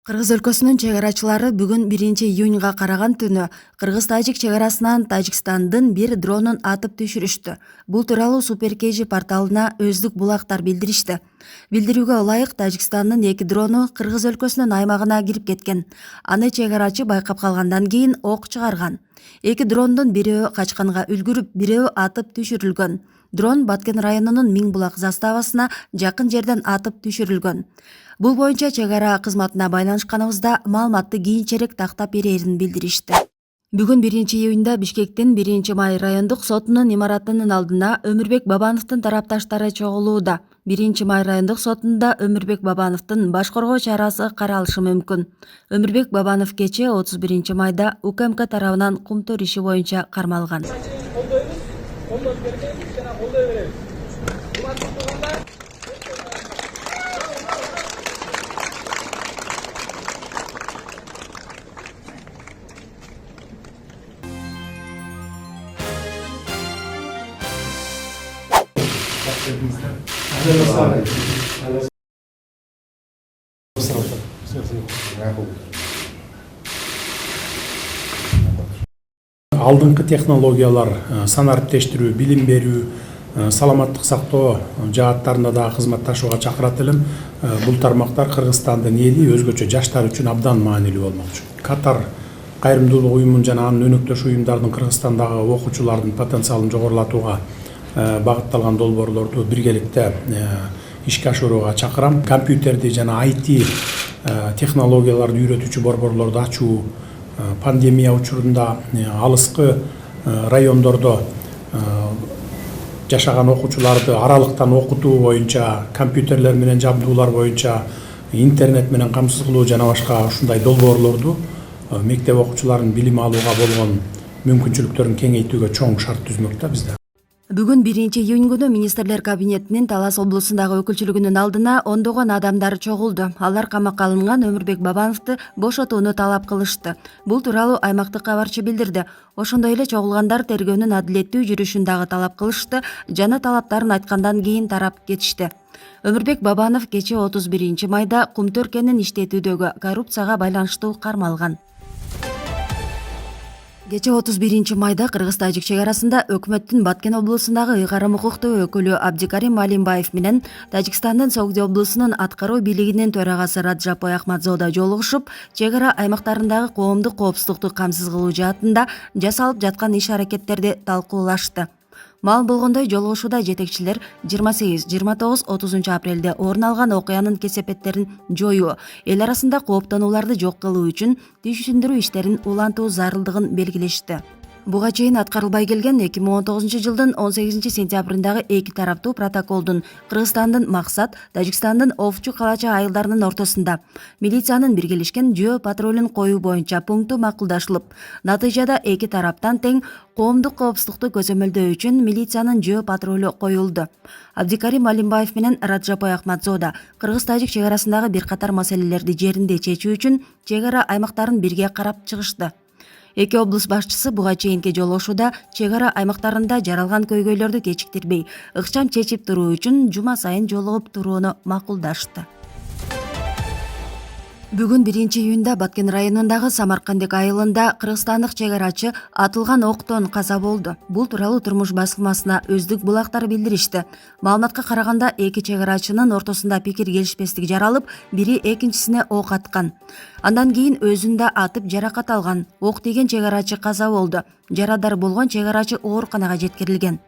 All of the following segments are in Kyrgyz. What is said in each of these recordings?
Кыргыз өлкөсүнүн чек арачылары бүгүн 1-июнга караган түнү Кыргыз-Тажик чек арасынан Тажикстандын бир дронун атып түшүрүштү. Бул тууралуу Суперкейжи порталына өздүк булактар билдиришти. Билдирүүгө ылайык, Тажикстандын 2 дрону Кыргыз өлкөсүнүн аймагына кирип кеткен. Аны чек арачы байкап калгандан кийин ок чыгарган. 2 дрондун бирөө качканга үлгүрүп, бирөө атып түшүрүлгөн. Дрон Баткен районунун Миңбулак заставасына жакын жерден атып түшүрүлгөн. Бул боюнча чек ара кызматына байланышканыбызда маалыматты кийинчерээк тактап берерин билдиришти. Бүгүн 1-июнда Бишкектин 1-Май райондук сотунун имаратынын алдына Өмүрбек Бабановдун тарапташтары чогулууда. 1-Май райондук сотунда Өмүрбек Бабановдун баш коргоо чарасы каралышы мүмкүн. Өмүрбек Бабанов кечээ 31-майда УКМК тарабынан кумтөр иши боюнча кармалган. Алдыңкы технологиялар, санариптештирүү, билим берүү, саламаттык сактоо жааттарында да кызматташууга чакырат элем. Бул тармактар Кыргызстандын эли, өзгөчө жаштар үчүн абдан маанилүү болмокчу. Катар кайрымдуулук уюмун жана анын өнөктөш уюмдардын Кыргызстандагы окуучулардын потенциалын жогорулатууга багытталган долбоорлорду биргеликте ишке ашырууга чакырам. Компьютерди жана IT технологияларды үйрөтүүчү борборлорду ачуу, пандемия учурунда алыскы райондордо жашаган окуучуларды аралыктан окутуу боюнча, компьютерлер менен жабдуулар боюнча, интернет менен камсыз кылуу жана башка ушундай долбоорлорду мектеп окуучуларынын билим алууга болгон мүмкүнчүлүктөрүн кеңейтүүгө чоң шарт түзмөктө бизде. Бүгүн 1-июнь күнү министрлер кабинетинин Талас облусундагы өкүлчүлүгүнүн алдына ондогон адамдар чогулду. Алар камакка алынган Өмүрбек Бабановду бошотууну талап кылышты. Бул тууралуу аймактык кабарчы билдирди. Ошондой эле чогулгандар тергөөнүн адилеттүү жүрүшүн дагы талап кылышты жана талаптарын айткандан кийин тарап кетишти. Өмүрбек Бабанов кечээ 31-майда Кумтөр кенин иштетүүдөгү коррупцияга байланыштуу кармалган. Кечээ 31-майда Кыргыз-Тажик чек арасында өкмөттүн Баткен облусундагы ыйгарым укуктуу өкүлү Абдикарим Малимбаев менен Тажикстандын Согди облусунун аткаруу бийлигинин төрагасы Раджапой Ахмадзода жолугушуп, чек ара аймактарындагы коомдук коопсуздукту камсыз кылуу жаатында жасалып жаткан иш-аракеттерди талкуулашты. Маалым болгондой, жолугушууда жетекчилер 28-29-30 апрелде орун алган окуянын кесепеттерин жоюу, эл арасында кооптонууларды жок кылуу үчүн түшүндүрүү иштерин улантуу зарылдыгын белгилешти. Буга чейин аткарылбай келген 2019 жылдын 18 сентябрындагы эки тараптуу протоколдун Кыргызстандын Максат, Тажикстандын Овчу калача айылдарынын ортосунда милициянын биргелешкен жөө патрулун коюу боюнча пункту макулдашылып, натыйжада эки тараптан тең коомдук коопсуздукту көзөмөлдөө үчүн милициянын жөө патрулу коюлду. Абдикарим Малимбаев менен Раджапой Ахмадзода Кыргыз-Тажик чек арасындагы бир катар маселелерди жеринде чечүү үчүн чек ара аймактарын бирге карап чыгышты. Эки облус башчысы буга чейинки жолугушууда чек ара аймактарында жаралган көйгөйлөрдү кечиктирбей, ыкчам чечип туруу үчүн жума сайын жолугуп турууну макулдашты. Бүгүн 1-июнда Баткен районундагы Самаркандек айылында кыргызстандык чек арачы атылган октон каза болду. Бул тууралуу Турмуш басылмасына өздүк булактар билдиришти. Маалыматка караганда, эки чек арачынын ортосунда пикир келишпестик жаралып, бири экинчисине ок аткан. Андан кийин өзүн да атып жаракат алган. Ок тиген чек арачы каза болду. Жарадар болгон чек арачы ооруканага жеткирилген.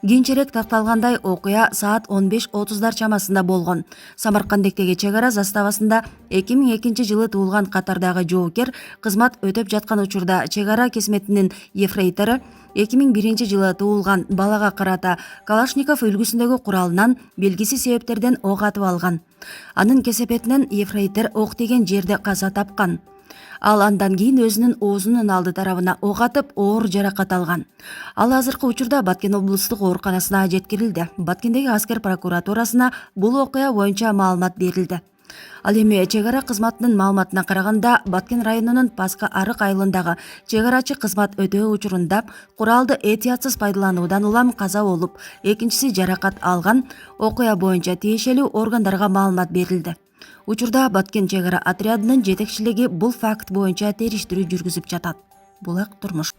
Кийинчерээк такталгандай, окуя саат 15:30 чамасында болгон. Самаркандектеги чек ара заставасында 2002 жылы туулган катардагы жоокер кызмат өтөп жаткан учурда чек ара кесметинин ефрейтору 2001 жылы туулган балага карата Калашников үлгүсүндөгү куралынан белгисиз себептерден ок атып алган. Анын кесепетинен ефрейтор ок тиген жерде каза тапкан. Ал андан кийин өзүнүн оозунун алды тарабына ок атып, оор жаракат алган. Ал азыркы учурда Баткен облустук ооруканасына жеткирилди. Баткендеги аскер прокуратурасына бул окуя боюнча маалымат берилди. Ал эми чек ара кызматынын маалыматына караганда, Баткен районунун Паска Арык айылындагы чек арачы кызмат өтөө учурунда куралды этиятсыз пайдалануудан улам каза болуп, экинчиси жаракат алган. Окуя боюнча тиешелүү органдарга маалымат берилди. Учурда Баткен чек ара отрядынын жетекчилиги бул факт боюнча териштирүү жүргүзүп жатат. Булак турмуш.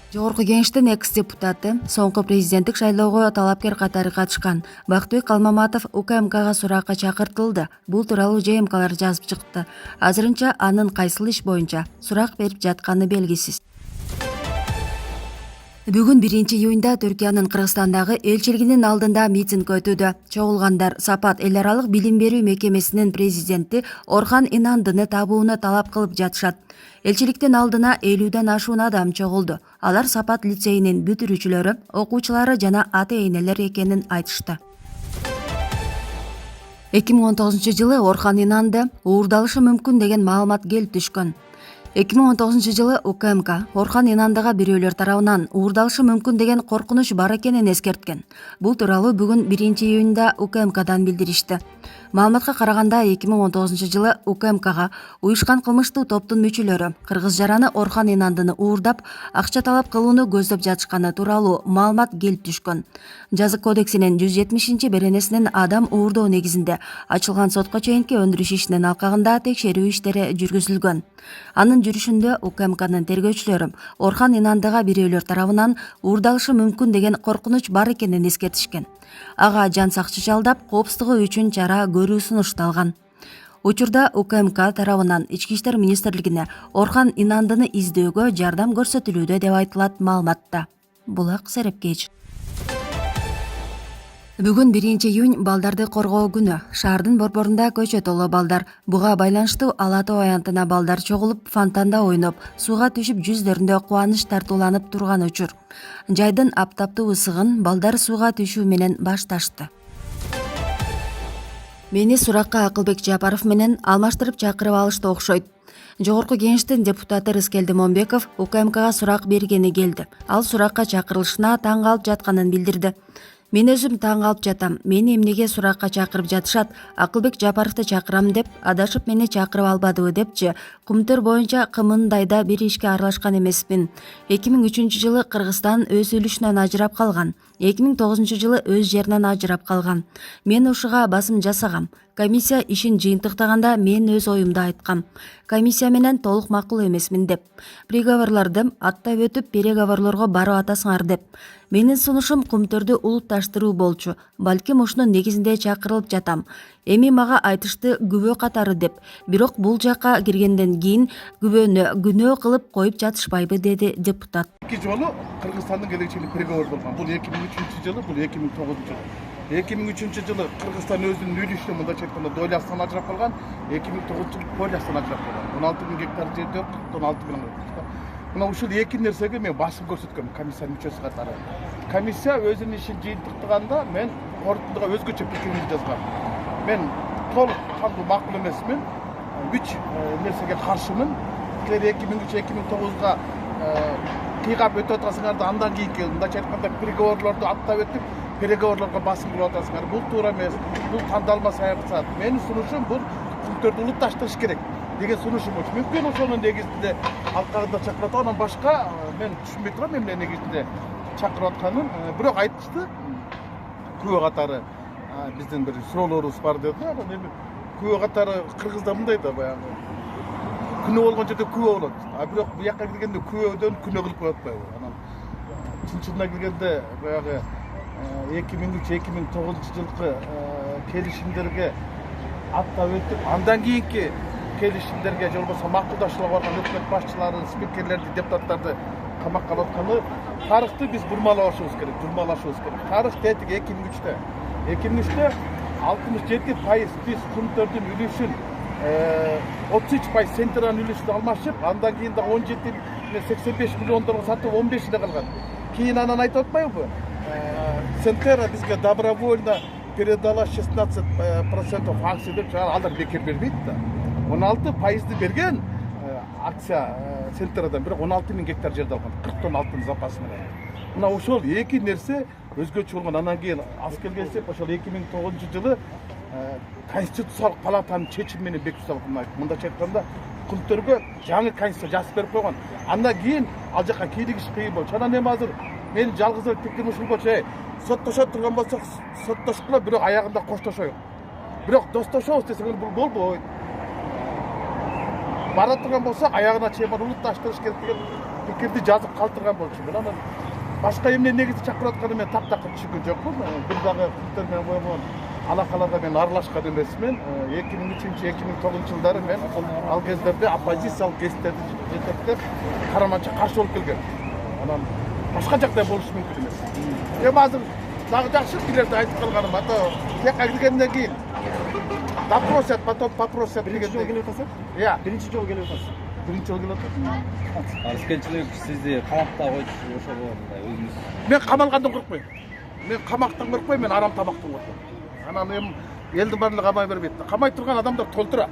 Жогорку кеңештин экс-депутаты соңку президенттик шайлоого талапкер катары катышкан Бактыбек Калмаматов УКМКга суракка чакыртылды. Бул тууралуу ЖМКлар жазып чыкты. Азырынча анын кайсыл иш боюнча сурак берип жатканы белгисиз. Бүгүн 1-июнда Түркиянын Кыргызстандагы элчилигинин алдында митинг өтүүдө. Чогулгандар Сапат эл аралык билим берүү мекемесинин президенти Орхан Инандыны табууну талап кылып жатышат. Элчиликтин алдына 50ден ашуун адам чогулду. Алар Сапат лицейинин бүтүрүүчүлөрү, окуучулары жана ата-энелер экенин айтышты. 2019-жылы Орхан Инанды уурдалышы мүмкүн деген маалымат келип түшкөн. 2019-жылы УКМК Орхан Инандыга бирөөлөр тарабынан уурдалышы мүмкүн деген коркунуч бар экенин эскерткен. Бул тууралуу бүгүн 1-июнда УКМКдан билдиришти. Маалыматка караганда 2019-жылы УКМКга уюшкан кылмыштуу топтун мүчөлөрү кыргыз жараны Орхан Инандыны уурдап, акча талап кылууну көздөп жатышканы тууралуу маалымат келип түшкөн. Жазык кодексинин 170-беренесинин адам уурдоо негизинде ачылган сотко чейинки өндүрүш ишинин алкагында текшерүү иштери жүргүзүлгөн. Анын жүрүшүндө УКМКнын тергөөчүлөрү Орхан Инандыга бирөөлөр тарабынан уурдалышы мүмкүн деген коркунуч бар экенин эскертишкен. Ага жан сакчы жалдап, коопсуздугу үчүн чара көрүү сунушталган. Учурда УКМК тарабынан Ички иштер министрлигине Орхан Инандыны издөөгө жардам көрсөтүлүүдө деп айтылат маалыматта. Булак Серепкеч. Бүгүн 1-июнь балдарды коргоо күнү. Шаардын борборунда көчө толо балдар. Буга байланыштуу Ала Тоо аянтына балдар чогулуп, фонтанда ойноп, сууга түшүп жүздөрүндө кубаныч тартууланып турган учур. Жайдын аптаптуу ысыгын балдар сууга түшүү менен башташты. Мени суракка Акылбек Жапаров менен алмаштырып чакырып алышты окшойт. Жогорку кеңештин депутаты Рыскелди Момбеков УКМКга сурак бергени келди. Ал суракка чакырылышына таң калып жатканын билдирди. Мен өзүм таң калып жатам. Мени эмнеге суракка чакырып жатышат? Акылбек Жапаровду чакырам деп, адашып мени чакырып албадыбы депчи, Кумтөр боюнча кымындайда бир ишке аралашкан эмесмин. 2003-жылы Кыргызстан өз үлүшүнөн ажырап калган. 2009-жылы өз жеринен ажырап калган. Мен ушуга басым жасагам. Комиссия ишин жыйынтыктаганда мен өз оюмду айткам. Комиссия менен толук макул эмесмин деп. Приговорлорду аттап өтүп, переговорлорго барып атасыңар деп. Менин сунушум Кумтөрдү улутташтыруу болчу. Балким ушунун негизинде чакырылып жатам. Эми мага айтышты күбө катары деп. Бирок бул жакка киргенден кийин күбөнү күнөө кылып коюп жатышпайбы, деди депутат. Эки жолу Кыргызстандын келечеги приговор болгон. Бул 2003-жылы, бул 2009-жылы. 2003-жылы Кыргызстан өзүнүн үлүшүнө мындайча айтканда долясынан ажырап калган, 2009-жылы полясынан ажырап калган. 16 000 гектар жерде 46 000 гектар. Мына ушул эки нерсеге мен басым көрсөткөм комиссия мүчөсү катары. Комиссия өзүнүн ишин жыйынтыктаганда мен корутундуга өзгөчө пикиримди жазгам. Мен толук кандуу макул эмесмин. 3 нерсеге каршымын. Силер 2003-2009-га кыйгап өтүп атасыңарды, андан кийинки мындайча айтканда приговорлорду аттап өтүп, переговорлорго басым кылып атасыңар. Бул туура эмес. Бул тандалма саясат. Менин сунушум бул Кумтөрдү улутташтырыш керек деген сунушум болчу. Мүмкүн ошонун негизинде алкагында чакырат. Анан башка мен түшүнбөй турам эмне негизинде чакырып атканын. Бирок айтышты күбө катары биздин бир суроолорубуз бар деди. Анан эми күбө катары кыргызда мындай да баягы күнөө болгон жерде күбө болот. Бирок буяка келгенде күбөдөн күнөө кылып коюп атпайбы? Анан чынчылына келгенде баягы 2003-2009-жылкы келишимдерге аттап өтүп, андан кийинки келишимдерге же болбосо макулдашууга барган өкмөт башчыларын, спикерлерди, депутаттарды камакка алып атканы тарыхты биз бурмалашыбыз керек, Тарых тетиги 2003-тө. 2003-тө 67% биз Кумтөрдүн үлүшүн 33% Сентеранын үлүшүн алмашып, андан кийин да 85 миллиондорго сатып 15-де калган. Кийин анан айтып атпайбы? Сентера бизге добровольно передала 16% акций деп алар бекер бербейт да. 16% берген акция Сентерадан, бирок 16 000 гектар жерди алган, 40 тонн алтын запасы менен. Мына ошол эки нерсе өзгөчө болгон. Анан кийин аз келгенсек ошол 2009-жылы Конституциялык палатанын чечими менен бекитип салган. Мындайча айтканда Кумтөргө жаңы конституция жазып берип койгон. Андан кийин ал жака кийлигиш кыйын болчу. Анан эми азыр менин жалгыз эле пикирим ушул болчу. Соттошо турган болсок, соттошкула, бирок аягында коштошоюк. бирок достошобуз десеңер бул болбойт. Бара турган болсо аягына чейин улутташтырыш керек деген пикирди жазып калтырган болчумун. Анан башка эмне негизи чакырып атканын мен таптакыр түшүнгөн жокмун. Бир дагы күттөр менен койгон алакаларга мен аралашкан эмесмин. 2003-2009 жылдары мен ал кездерде оппозициялык гезиттерди жетектеп Караманча каршы болуп келген. Анан башка жакта болушу мүмкүн эмес. Эми азыр дагы жакшы пикирлерди айтып калганым ата тияка киргенден кийин допросят, потом попросят. Биринчи жолу келип атасыз? Иә. Биринчи жолу келип атасыз. Биринчи жолу келип атат. Арыскенчилик сизди камакта койчу ошого өзүңүз. Мен камалгандан коркпойм. Мен камактан коркпойм, мен арам тамактан коркойм. Анан эми элдин баардыгы камай бербейт. Камай турган адамдар толтура.